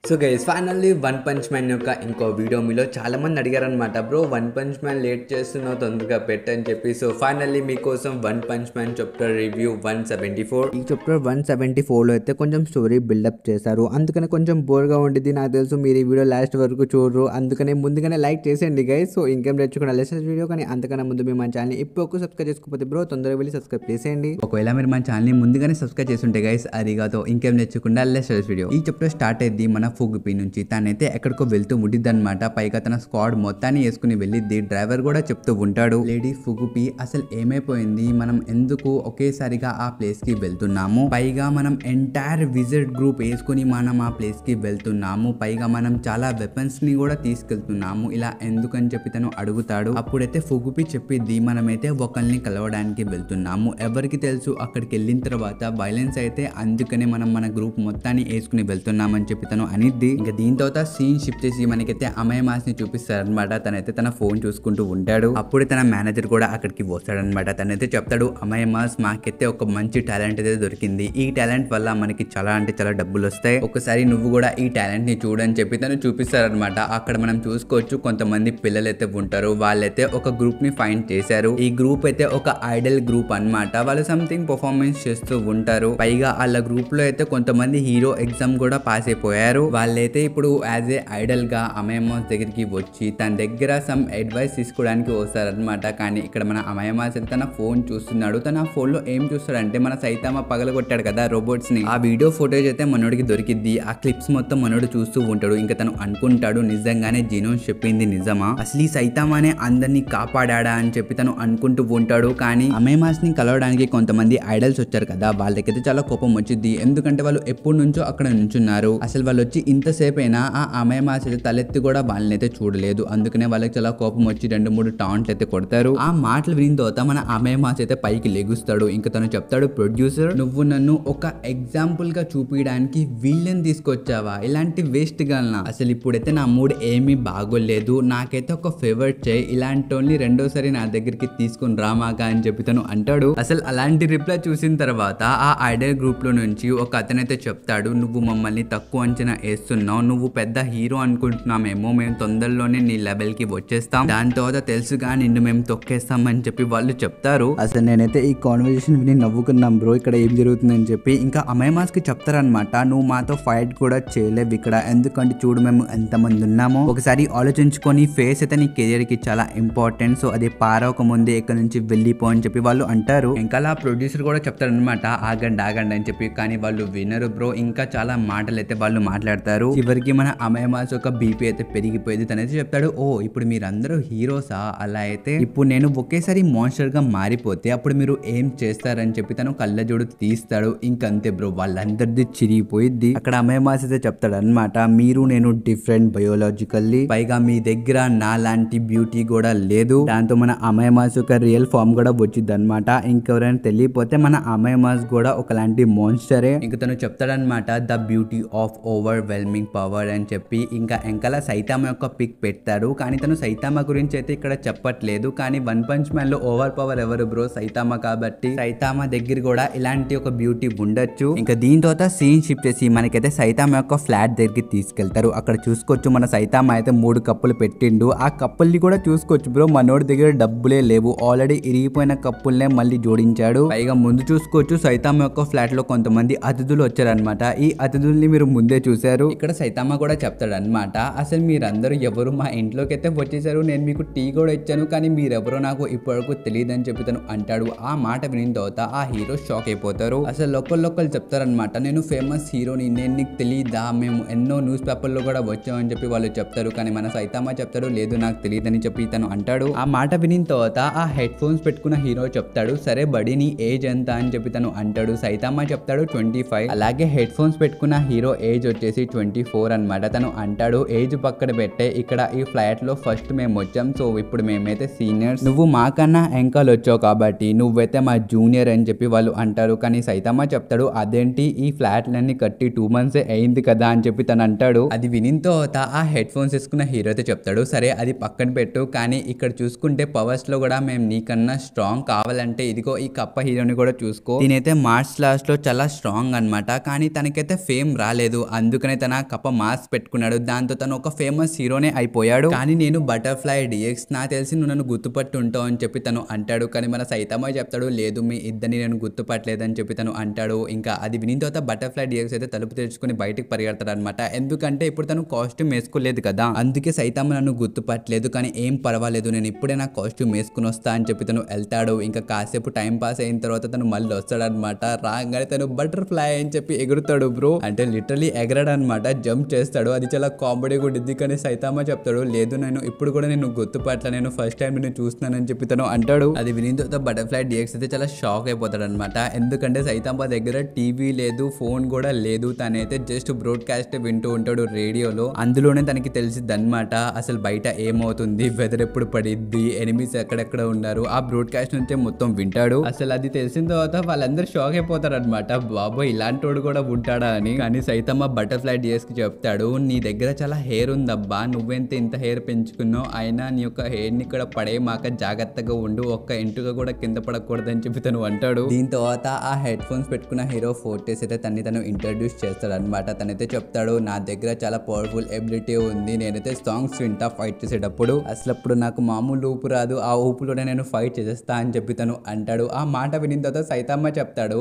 So guys finally one punch man యొక్క ఇంకో video మీలో చాలా మంది అడిగారనమాట, bro one punch man late చేస్తున్నావు తొందరగా పెట్టని చెప్పి. సో ఫైనల్లీ మీకోసం one punch man chapter review 174. ఈ చాప్టర్ 174లో అయితే కొంచెం స్టోరీ బిల్డప్ చేశారు, అందుకనే కొంచెం బోర్గా ఉండేది. నాకు తెలుసు మీరు ఈ వీడియో లాస్ట్ వరకు చూడరు, అందుకనే ముందుగానే లైక్ చేసేయండి గైస్. సో ఇంకేం తెచ్చుకున్న లెసెస్ వీడియో, కానీ అంతకన్నా ముందు మీరు మన ఛానల్ని ఇప్పుడు సబ్స్క్రైబ్ చేసుకోకపోతే బ్రో తొందరగా వెళ్ళి సబ్స్క్రైబ్ చేసేయండి. ఒకవేళ మీరు మన ఛానల్ని ముందుగానే సబ్స్క్రైబ్ చేస్తుంటే గైస్ అరిగాతో ఇంకేం తెచ్చుకుండా లెసెస్ వీడియో. ఈ చాప్టర్ స్టార్ట్ అయింది మన ఫుగుపి నుంచి. తనైతే ఎక్కడికో వెళ్తూ ఉండిద్ది అనమాట. పైగా తన స్క్వాడ్ మొత్తాన్ని వేసుకుని వెళ్ళిద్ది. డ్రైవర్ కూడా చెప్తూ ఉంటాడు, లేడీ ఫుగుపి అసలు ఏమైపోయింది, మనం ఎందుకు ఒకేసారిగా ఆ ప్లేస్ కి వెళ్తున్నాము, పైగా మనం ఎంటైర్ విజిట్ గ్రూప్ వేసుకుని మనం ఆ ప్లేస్ కి వెళ్తున్నాము, పైగా మనం చాలా వెపన్స్ ని కూడా తీసుకెళ్తున్నాము, ఇలా ఎందుకని చెప్పి తను అడుగుతాడు. అప్పుడైతే ఫుగుపి చెప్పిద్ది, మనమైతే ఒకరిని కలవడానికి వెళ్తున్నాము, ఎవరికి తెలుసు అక్కడికి వెళ్ళిన తర్వాత వైలెన్స్ అయితే, అందుకనే మనం మన గ్రూప్ మొత్తాన్ని వేసుకుని వెళ్తున్నామని చెప్పి తను అనిద్ది. ఇంకా దీని తర్వాత సీన్ షిఫ్ట్ చేసి మనకైతే అమయ మాస్ ని చూపిస్తారనమాట. తనైతే తన ఫోన్ చూసుకుంటూ ఉంటాడు. అప్పుడే తన మేనేజర్ కూడా అక్కడికి వస్తాడనమాట. తనైతే చెప్తాడు, అమయ మాస్ మాకైతే ఒక మంచి టాలెంట్ అయితే దొరికింది, ఈ టాలెంట్ వల్ల మనకి చాలా అంటే చాలా డబ్బులు వస్తాయి, ఒకసారి నువ్వు కూడా ఈ టాలెంట్ ని చూడని చెప్పి తను చూపిస్తారనమాట. అక్కడ మనం చూసుకోవచ్చు కొంతమంది పిల్లలు అయితే ఉంటారు, వాళ్ళైతే ఒక గ్రూప్ ని ఫైండ్ చేశారు. ఈ గ్రూప్ అయితే ఒక ఐడల్ గ్రూప్ అన్నమాట. వాళ్ళు సంథింగ్ పర్ఫార్మెన్స్ చేస్తూ ఉంటారు. పైగా వాళ్ళ గ్రూప్ లో అయితే కొంతమంది హీరో ఎగ్జామ్ కూడా పాస్ అయిపోయారు. వాళ్ళైతే ఇప్పుడు యాజ్ ఏ ఐడల్ గా అమయ మాస్ దగ్గరికి వచ్చి తన దగ్గర సమ్ అడ్వైస్ తీసుకోవడానికి వస్తారనమాట. కానీ ఇక్కడ మన అమయ మాస్ అయితే తన ఫోన్ చూస్తున్నాడు. తన ఫోన్ లో ఏం చూస్తాడంటే మన సైతామా పగలగొట్టాడు కదా రోబోట్స్ ని, ఆ వీడియో ఫోటోజ్ అయితే మనోడికి దొరికిద్ది. ఆ క్లిప్స్ మొత్తం మనోడు చూస్తూ ఉంటాడు. ఇంకా తను అనుకుంటాడు, నిజంగానే జీనోస్ చెప్పింది నిజమా, అసలు ఈ సైతామానే అందరినీ కాపాడా అని చెప్పి తను అనుకుంటూ ఉంటాడు. కానీ అమయ మాస్ ని కలవడానికి కొంతమంది ఐడల్స్ వచ్చారు కదా, వాళ్ళకైతే చాలా కోపం వచ్చింది. ఎందుకంటే వాళ్ళు ఎప్పటి నుంచో అక్కడ నుంచున్నారు, అసలు వాళ్ళు వచ్చి ఇంతసేపు అయినా ఆ అమయ మాస్ అయితే తలెత్తి కూడా వాళ్ళని అయితే చూడలేదు. అందుకనే వాళ్ళకి చాలా కోపం వచ్చి 2-3 టాంట్లు అయితే కొడతారు. ఆ మాటలు విని తర్వాత మన అమయ మాస్ అయితే పైకి లెగుస్తాడు. ఇంకా తను చెప్తాడు, ప్రొడ్యూసర్ నువ్వు నన్ను ఒక ఎగ్జాంపుల్ గా చూపించడానికి వీళ్ళని తీసుకొచ్చావా, ఇలాంటి వేస్ట్ గల్నా, అసలు ఇప్పుడైతే నా మూడ్ ఏమీ బాగోలేదు, నాకైతే ఒక ఫేవర్ చేయి, ఇలాంటి ఓన్లీ రెండోసారి నా దగ్గరికి తీసుకుని రామాగా అని చెప్పి తను అంటాడు. అసలు అలాంటి రిప్లై చూసిన తర్వాత ఆ ఐడల్ గ్రూప్ లో నుంచి ఒక అతనైతే చెప్తాడు, నువ్వు మమ్మల్ని తక్కువ అంచనా వేస్తున్నావు, నువ్వు పెద్ద హీరో అనుకుంటున్నామేమో, మేము తొందరలోనే నీ లెవెల్ కి వచ్చేస్తాం, దాని తర్వాత తెలుసుగా నిన్ను మేము తొక్కేస్తామని చెప్పి వాళ్ళు చెప్తారు. అసలు నేనైతే ఈ కాన్వర్సేషన్ విని నవ్వుకున్నాం బ్రో, ఇక్కడ ఏం జరుగుతుందని చెప్పి. ఇంకా అమయ మాస్ కి చెప్తారనమాట, నువ్వు మాతో ఫైట్ కూడా చేయలేవు ఇక్కడ, ఎందుకంటే చూడు మేము ఎంతమంది ఉన్నామో, ఒకసారి ఆలోచించుకొని ఫేస్ అయితే నీ కెరియర్ కి చాలా ఇంపార్టెంట్, సో అది పారవక ముందే ఇక్కడ నుంచి వెళ్ళిపో అని చెప్పి వాళ్ళు అంటారు. ఇంకా అలా ప్రొడ్యూసర్ కూడా చెప్తారనమాట, ఆగండి ఆగండి అని చెప్పి. కానీ వాళ్ళు వినరు బ్రో, ఇంకా చాలా మాటలు అయితే వాళ్ళు మాట్లాడతారు. చివరికి మన అమయ మాస్ ఒక బీపీ అయితే పెరిగిపోయింది. తనైతే చెప్తాడు, ఓ ఇప్పుడు మీరందరూ హీరోసా, అలా అయితే ఇప్పుడు నేను ఒకేసారి మాన్స్టర్ గా మారిపోతే అప్పుడు మీరు ఏం చేస్తారని చెప్పి తను కళ్ళజోడు తీస్తాడు. ఇంకంతే బ్రో, వాళ్ళందరిది చిరిగిపోయిద్ది. అక్కడ అమయ మాస్ అయితే చెప్తాడు అనమాట, మీరు నేను డిఫరెంట్ బయోలాజికల్లీ, పైగా మీ దగ్గర నా లాంటి బ్యూటీ కూడా లేదు, దాంతో మన అమయ మాస్ ఒక రియల్ ఫామ్ కూడా వచ్చింది అనమాట. ఇంకెవరైనా తెలియపోతే మన అమయ మాస్ కూడా ఒకలాంటి మాన్స్టరే. ఇంక తను చెప్తాడనమాట, the beauty of overwhelming power అని చెప్పి. ఇంకా ఎంకల సైతామా యొక్క పిక్ పెడతాడు, కానీ తను సైతామా గురించి అయితే ఇక్కడ చెప్పట్లేదు. కానీ వన్ పంచ్ మ్యాన్ లో ఓవర్ పవర్ ఎవరు బ్రో, సైతామా కాబట్టి సైతామా దగ్గర కూడా ఇలాంటి ఒక బ్యూటీ ఉండొచ్చు. ఇంకా దీని తర్వాత సీన్ షిఫ్ట్ చేసి మనకైతే సైతామా యొక్క ఫ్లాట్ దగ్గరికి తీసుకెళ్తారు. అక్కడ చూసుకోవచ్చు మన సైతామా అయితే 3 కప్పులు పెట్టిండు. ఆ కప్పుల్ని కూడా చూసుకోవచ్చు బ్రో, మనోడి దగ్గర డబ్బులే లేవు, ఆల్రెడీ ఇరిగిపోయిన కప్పుల్నే మళ్ళీ జోడించాడు. పైగా ముందు చూసుకోవచ్చు సైతామా యొక్క ఫ్లాట్ లో కొంతమంది అతిథులు వచ్చారనమాట. ఈ అతిథుల్ని మీరు ముందే చూశారు. ఇక్కడ సైతామా కూడా చెప్తాడు అనమాట, అసలు మీరందరూ ఎవరు మా ఇంట్లోకి అయితే వచ్చేసారు, నేను మీకు టీ కూడా ఇచ్చాను, కానీ మీరెవరో నాకు ఇప్పటివరకు తెలియదు అని చెప్పి తను అంటాడు. ఆ మాట విని తర్వాత ఆ హీరో షాక్ అయిపోతారు. అసలు లోకల్ చెప్తారనమాట, నేను ఫేమస్ హీరోని, నేను నీకు తెలియదా, మేము ఎన్నో న్యూస్ పేపర్లో కూడా వచ్చామని చెప్పి వాళ్ళు చెప్తారు. కానీ మన సైతామా చెప్తాడు, లేదు నాకు తెలియదని చెప్పి తను అంటాడు. ఆ మాట విని తర్వాత ఆ హెడ్ ఫోన్స్ పెట్టుకున్న హీరో చెప్తాడు, సరే బడి నీ ఏజ్ ఎంత అని చెప్పి తను అంటాడు. సైతామా చెప్తాడు 25. అలాగే హెడ్ ఫోన్స్ పెట్టుకున్న హీరో ఏజ్ వచ్చేసి 24 అనమాట. తను అంటాడు, ఏజ్ పక్కన పెట్టే, ఇక్కడ ఈ ఫ్లాట్ లో ఫస్ట్ మేము వచ్చాం, సో ఇప్పుడు మేమైతే సీనియర్స్, నువ్వు మాకన్నా ఎంకల్ వచ్చావు కాబట్టి నువ్వైతే మా జూనియర్ అని చెప్పి వాళ్ళు అంటారు. కానీ సైతామా చెప్తాడు, అదేంటి ఈ ఫ్లాట్లన్నీ కట్టి 2 months అయింది కదా అని చెప్పి తను అంటాడు. అది వినిన తర్వాత ఆ హెడ్ ఫోన్స్ వేసుకున్న హీరో అయితే చెప్తాడు, సరే అది పక్కన పెట్టు, కానీ ఇక్కడ చూసుకుంటే పవర్స్ లో కూడా మేము నీకన్నా స్ట్రాంగ్, కావాలంటే ఇదిగో ఈ కప్ప హీరోని కూడా చూసుకో, నేనైతే మార్చ్ లాస్ట్ లో చాలా స్ట్రాంగ్ అనమాట, కానీ తనకైతే ఫేమ్ రాలేదు, అందుకనే పెట్టుకుని తన కప్ప మాస్క్ పెట్టుకున్నాడు. దాంతో తను ఒక ఫేమస్ హీరోనే అయిపోయాడు. కానీ నేను బటర్ఫ్లై డిఎక్స్, నాకు తెలిసి నువ్వు నన్ను గుర్తుపట్టి ఉంటావు అని చెప్పి తను అంటాడు. కానీ మన సైతమ్మ చెప్తాడు, లేదు మీ ఇద్దరిని నేను గుర్తుపట్టలేదని చెప్పి తను అంటాడు. ఇంకా అది విని తర్వాత బటర్ఫ్లై డిఎక్స్ అయితే తలుపు తెరుచుకుని బయటకు పరిగెడతాడు అనమాట. ఎందుకంటే ఇప్పుడు తను కాస్ట్యూమ్ వేసుకోలేదు కదా, అందుకే సైతమ్మ నన్ను గుర్తుపట్టలేదు. కానీ ఏం పర్వాలేదు, నేను ఇప్పుడే నా కాస్ట్యూమ్ వేసుకుని వస్తా అని చెప్పి తను వెళ్తాడు. ఇంకా కాసేపు టైం పాస్ అయిన తర్వాత తను మళ్ళీ వస్తాడు అనమాట. రాగానే తను బటర్ఫ్లై అని చెప్పి ఎగురుతాడు బ్రో. అంటే లిటరలీ ఎగరాడు అనమాట, జంప్ చేస్తాడు. అది చాలా కామెడీగా ఉంటుంది. కానీ సైతమ్మ చెప్తాడు, లేదు నేను ఇప్పుడు కూడా నేను గుర్తుపట్ల, నేను ఫస్ట్ టైం నేను చూస్తున్నానని చెప్పి తను అంటాడు. అది విని తర్వాత బటర్ఫ్లై డిఎక్స్ అయితే చాలా షాక్ అయిపోతాడు అనమాట. ఎందుకంటే సైతమ్మ దగ్గర టీవీ లేదు, ఫోన్ కూడా లేదు. తనైతే జస్ట్ బ్రాడ్కాస్ట్ వింటూ ఉంటాడు రేడియోలో. అందులోనే తనకి తెలిసిద్ది అనమాట అసలు బయట ఏమవుతుంది, వెదర్ ఎప్పుడు పడిద్ది, ఎనిమిస్ ఎక్కడెక్కడ ఉన్నారు. ఆ బ్రాడ్కాస్ట్ నుంచే మొత్తం వింటాడు. అసలు అది తెలిసిన తర్వాత వాళ్ళందరూ షాక్ అయిపోతారు అనమాట, బాబోయ్ ఇలాంటి వాడు కూడా ఉంటాడా అని. కానీ సైతమ్మ బటర్ఫ్లై డిఎస్ కి చెప్తాడు, నీ దగ్గర చాలా హెయిర్ ఉందబ్బా, నువ్వెంత ఇంత హెయిర్ పెంచుకున్నావు, అయినా నీ యొక్క హెయిర్ ని ఇక్కడ పడేయమాక, జాగ్రత్తగా ఉండు, ఒక్క ఎంటుక కూడా కింద పడకూడదని చెప్పి తను అంటాడు. దీని తర్వాత ఆ హెడ్ ఫోన్స్ పెట్టుకున్న హీరో ఫోర్టెస్ అయితే తను ఇంట్రడ్యూస్ చేస్తాడు అనమాట. తనైతే చెప్తాడు, నా దగ్గర చాలా పవర్ఫుల్ ఎబిలిటీ ఉంది, నేనైతే సాంగ్స్ వింటా ఫైట్ చేసేటప్పుడు, అసలు అప్పుడు నాకు మామూలు ఊపు రాదు, ఆ ఊపులోనే నేను ఫైట్ చేసేస్తా అని చెప్పి తను అంటాడు. ఆ మాట వినిన తర్వాత సైతమ్మ చెప్తాడు,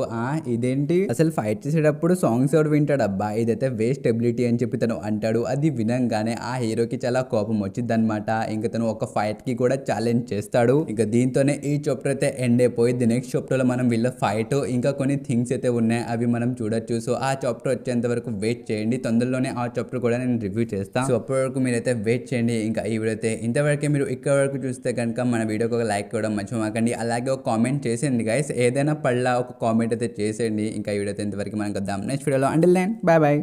ఇదేంటి అసలు ఫైట్ చేసేటప్పుడు సాంగ్స్ ఎవరు వింటాడు అబ్బా, ఇదైతే వేస్ట్ ఎబిలిటీ అని చెప్పి తను అంటాడు. అది వినంగానే ఆ హీరోకి చాలా కోపం వచ్చింది అనమాట. ఇంకా తను ఒక ఫైట్ కి కూడా ఛాలెంజ్ చేస్తాడు. ఇంకా దీంతోనే ఈ చాప్టర్ అయితే ఎండ్ అయిపోయింది. నెక్స్ట్ చాప్టర్ లో మనం వీళ్ళ ఫైట్ ఇంకా కొన్ని థింగ్స్ అయితే ఉన్నాయి, అవి మనం చూడొచ్చు. సో ఆ చాప్టర్ వచ్చేంత వరకు వెయిట్ చేయండి, తొందరలోనే ఆ చాప్టర్ కూడా నేను రివ్యూ చేస్తాను. సో అప్పటి వరకు మీరైతే వెయిట్ చేయండి. ఇంకా ఈ వీడియో అయితే ఇంతవరకే. మీరు ఇక్కడ వరకు చూస్తే కనుక మన వీడియోకి ఒక లైక్ కూడా మర్చిపోకండి, అలాగే ఒక కామెంట్ చేసేయండి గైస్, ఏదైనా పళ్ళ ఒక కామెంట్ అయితే చేసేయండి. ఇంకా ఈ వీడియో అయితే ఇంతవరకు మనం వద్దాం నెక్స్ట్ వీడియోలో. Until then bye by.